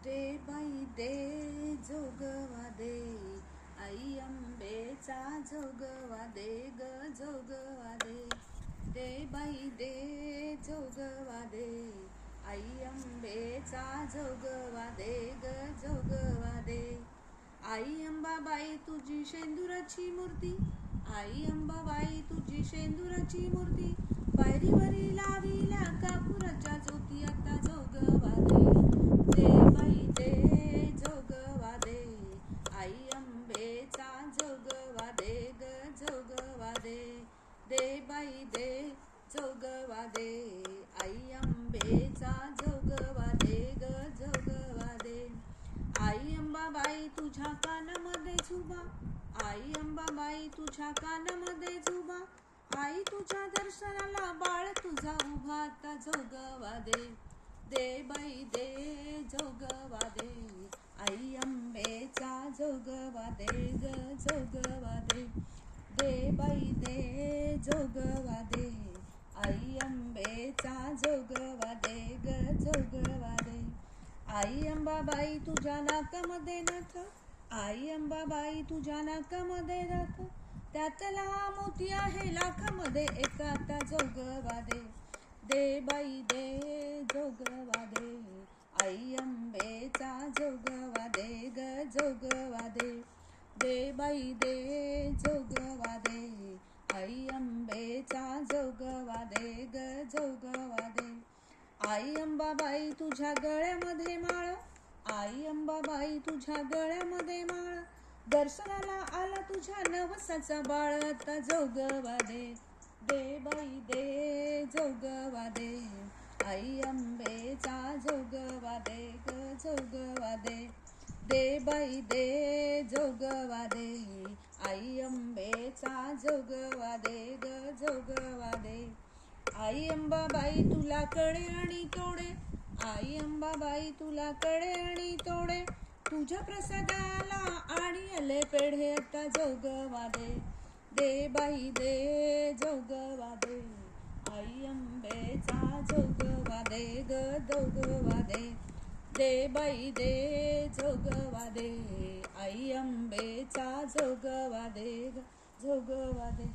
दे बाई दे जोगवा दे, आई अंबेचा जोगवा दे ग जोगवा दे. दे बाई दे जोगवा दे, आई अंबेचा जोगवा दे ग जोगवा दे. आई अंबाबाई तुझी शेंदुराची मूर्ती, आई अंबाबाई तुझी शेंदुराची मूर्ती, पायरीवरी लाविल्या कापुराच्या ज्योती आता जोगवा दे. दे बाई दे जोगवा दे, आई अंबेचा जोगवा दे ग जोगवा दे. दे बाई दे जोगवा दे, आई अंबेचा जोगवा दे ग जोगवा दे. आई अंबाबाई तुझ्या कानामध्ये झुबा, आई अंबाबाई तुझ्या कानामध्ये झुबा, आई तुझ्या दर्शनाला बाळ तुझा उभा आता जोगवा दे. दे बाई दे जोगवा दे, आई अंबेचा जोगवा दे ग जोगवा दे. दे बाई दे जोगवा दे, आई अंबेचा जोगवा दे ग जोगवा दे. आई अंबाबाई तुझ्या नाकामध्ये नथ, आई अंबाबाई तुझ्या नाकामध्ये नथ, त्यातला मोती आहे लाखामध्ये एक आता जोगवा दे. दे बाई दे जोगवा दे, आई अंबेचा जोगवा दे ग जोगवा दे. दे बाई दे जोगवा दे, आई अंबेचा जोगवा दे ग जोगवा दे. आई अंबाबाई तुझ्या गळ्यामध्ये माळ, आई अंबाबाई तुझ्या गळ्यामध्ये माळ, दर्शनाला आला तुझ्या नवसाचा बाळ आता जोगवा दे. दे बाई दे जोगवा दे, आई अंबेचा जोगवा दे ग जोगवा दे. दे बाई दे जोगवा दे, आई अंबेचा जोगवा दे ग जोगवा दे. आई अंबाबाई तुला कडे आणि तोडे, आई अंबाबाई तुला कडे आणि तोडे, तुझ्या प्रसादाला आणि आले पेढे आता जोगवा दे. दे बाई दे जोगवा दे, आई अंबेचा जोगवा दे ग जोगवा दे. दे बाई दे जोगवा दे, आई अंबेचा जोगवा दे ग जोगवा दे.